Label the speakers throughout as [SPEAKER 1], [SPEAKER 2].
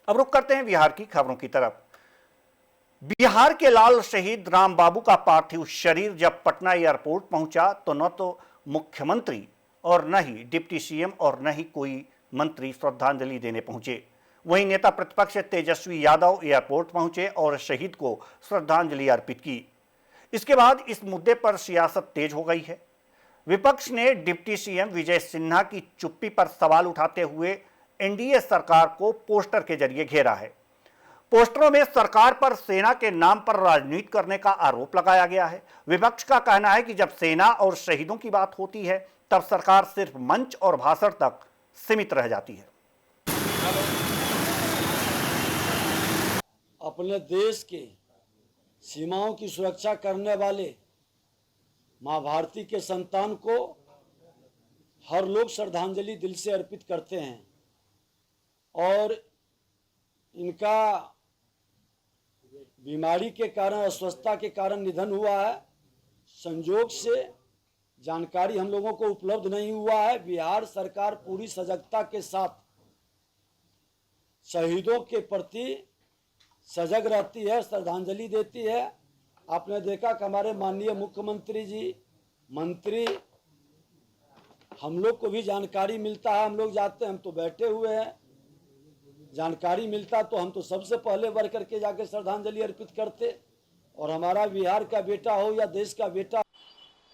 [SPEAKER 1] अब रुख करते हैं बिहार की खबरों की तरफ। बिहार के लाल शहीद राम बाबू का पार्थिव शरीर जब पटना एयरपोर्ट पहुंचा तो न तो मुख्यमंत्री और न ही डिप्टी सीएम और न ही कोई मंत्री श्रद्धांजलि देने पहुंचे। वहीं नेता प्रतिपक्ष तेजस्वी यादव एयरपोर्ट पहुंचे और शहीद को श्रद्धांजलि अर्पित की। इसके बाद इस मुद्दे पर सियासत तेज हो गई है। विपक्ष ने डिप्टी सीएम विजय सिन्हा की चुप्पी पर सवाल उठाते हुए एनडीए सरकार को पोस्टर के जरिए घेरा है। पोस्टरों में सरकार पर सेना के नाम पर राजनीति करने का आरोप लगाया गया है। विपक्ष का कहना है कि जब सेना और शहीदों की बात होती है तब सरकार सिर्फ मंच और भाषण तक सीमित रह जाती है।
[SPEAKER 2] अपने देश के सीमाओं की सुरक्षा करने वाले मां भारती के संतान को हर लोग श्रद्धांजलि दिल से अर्पित करते हैं और इनका बीमारी के कारण, अस्वस्थता के कारण निधन हुआ है। संयोग से जानकारी हम लोगों को उपलब्ध नहीं हुआ है। बिहार सरकार पूरी सजगता के साथ शहीदों के प्रति सजग रहती है, श्रद्धांजलि देती है। आपने देखा कि हमारे माननीय मुख्यमंत्री जी, मंत्री, हम लोग को भी जानकारी मिलता है। हम लोग जाते हैं, हम तो बैठे हुए हैं, जानकारी मिलता तो हम तो सबसे पहले बढ़ करके जाके श्रद्धांजलि अर्पित करते। और हमारा बिहार का बेटा हो या देश का बेटा।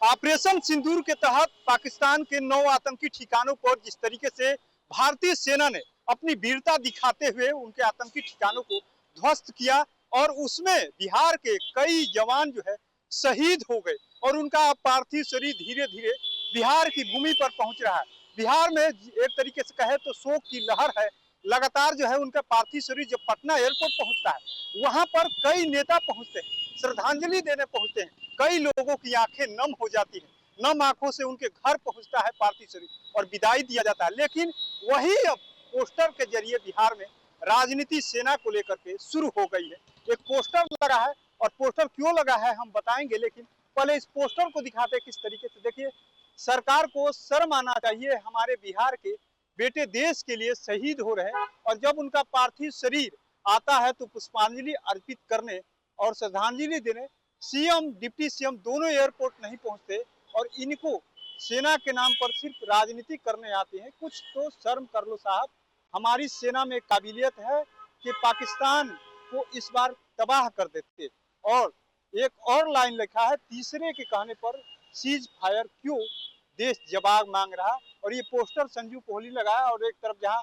[SPEAKER 3] ऑपरेशन सिंदूर के तहत पाकिस्तान के 9 आतंकी ठिकानों पर जिस तरीके से भारतीय सेना ने अपनी वीरता दिखाते हुए उनके आतंकी ठिकानों को ध्वस्त किया और उसमें बिहार के कई जवान जो है शहीद हो गए और उनका पार्थिव शरीर धीरे धीरे बिहार की भूमि पर पहुंच रहा है। बिहार में एक तरीके से कहे तो शोक की लहर है। लगातार जो है उनका पार्थिव शरीर जब पटना एयरपोर्ट पहुंचता है वहां पर कई नेता पहुंचते हैं, श्रद्धांजलि देने पहुंचते हैं। कई लोगों की आंखें नम हो जाती हैं, नम आंखों से उनके घर पहुंचता है पार्थिव शरीर और विदाई दिया जाता है। लेकिन वही अब पोस्टर के जरिए बिहार में राजनीति सेना को लेकर के शुरू हो गई है। एक पोस्टर लगा है और पोस्टर क्यों लगा है हम बताएंगे, लेकिन पहले इस पोस्टर को दिखाते किस तरीके से। देखिए, सरकार को शर्म आना चाहिए। हमारे बिहार के बेटे देश के लिए शहीद हो रहे हैं और जब उनका पार्थिव शरीर आता है तो पुष्पांजलि अर्पित करने और श्रद्धांजलि देने सीएम, डिप्टी सीएम दोनों एयरपोर्ट नहीं पहुंचते और इनको सेना के नाम पर सिर्फ राजनीति करने आते हैं। कुछ तो शर्म कर लो साहब। हमारी सेना में काबिलियत है कि पाकिस्तान को इस बार तबाह कर देते। और एक और लाइन लिखा है, तीसरे के कहने पर सीज फायर क्यों, देश जवाब मांग रहा। और ये पोस्टर संजू कोहली लगा है और एक तरफ जहां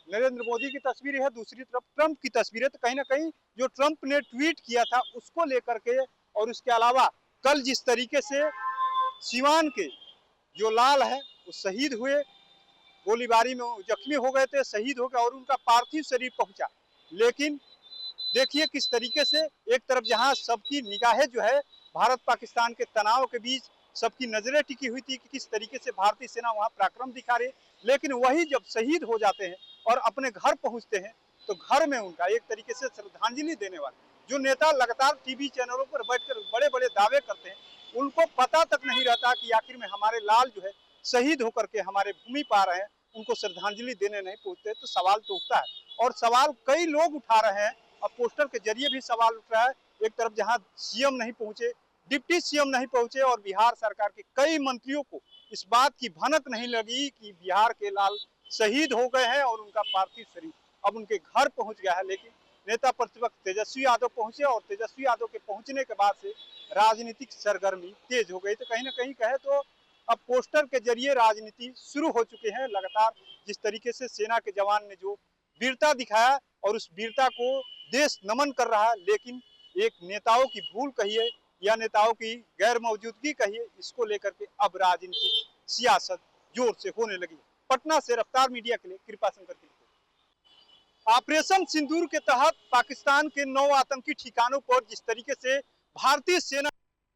[SPEAKER 3] नरेंद्र मोदी की तस्वीर है, दूसरी तरफ ट्रंप की तस्वीर है। तो कहीं ना कहीं जो ट्रंप ने ट्वीट किया था उसको लेकर के और उसके अलावा कल जिस तरीके से सीवान के जो लाल है वो शहीद हुए, गोलीबारी में जख्मी हो गए थे, शहीद हो गए और उनका पार्थिव शरीर पहुंचा। लेकिन देखिए किस तरीके से एक तरफ जहां सबकी निगाहें जो है भारत पाकिस्तान के तनाव के बीच सबकी नजरें टिकी हुई थी कि किस तरीके से भारतीय सेना वहां पराक्रम दिखा रही, लेकिन वही जब शहीद हो जाते हैं और अपने घर पहुंचते हैं तो घर में उनका एक तरीके से श्रद्धांजलि देने वाले जो नेता लगातार टीवी चैनलों पर बैठकर बड़े बड़े दावे करते हैं, उनको पता तक नहीं रहता कि आखिर में हमारे लाल जो है शहीद होकर के हमारे भूमि पा रहे हैं, उनको श्रद्धांजलि देने नहीं पहुंचते। तो सवाल तो उठता है और सवाल कई लोग उठा रहे हैं और पोस्टर के जरिए भी सवाल उठ रहा है। एक तरफ जहां सीएम नहीं पहुंचे, डिप्टी सीएम नहीं पहुंचे और बिहार सरकार के कई मंत्रियों को इस बात की भनक नहीं लगी कि बिहार के लाल शहीद हो गए हैं और उनका पार्थिव शरीर अब उनके घर पहुंच गया है। लेकिन नेता प्रतिपक्ष तेजस्वी यादव पहुंचे और तेजस्वी यादव के पहुंचने के बाद से राजनीतिक सरगर्मी तेज हो गई। तो कहीं ना कहीं कहे तो अब पोस्टर के जरिए राजनीति शुरू हो चुके हैं। लगातार जिस तरीके से सेना के जवान ने जो वीरता दिखाया और उस वीरता को देश नमन कर रहा है, लेकिन एक नेताओं की भूल कहिए या नेताओं की गैर मौजूदगी कहिए, इसको लेकर के अब राजनीति सियासत जोर से होने लगी। पटना से रफ्तार मीडिया के लिए कृपा शंकर की रिपोर्ट। ऑपरेशन सिंदूर के तहत पाकिस्तान के 9 आतंकी ठिकानों पर जिस तरीके से भारतीय सेना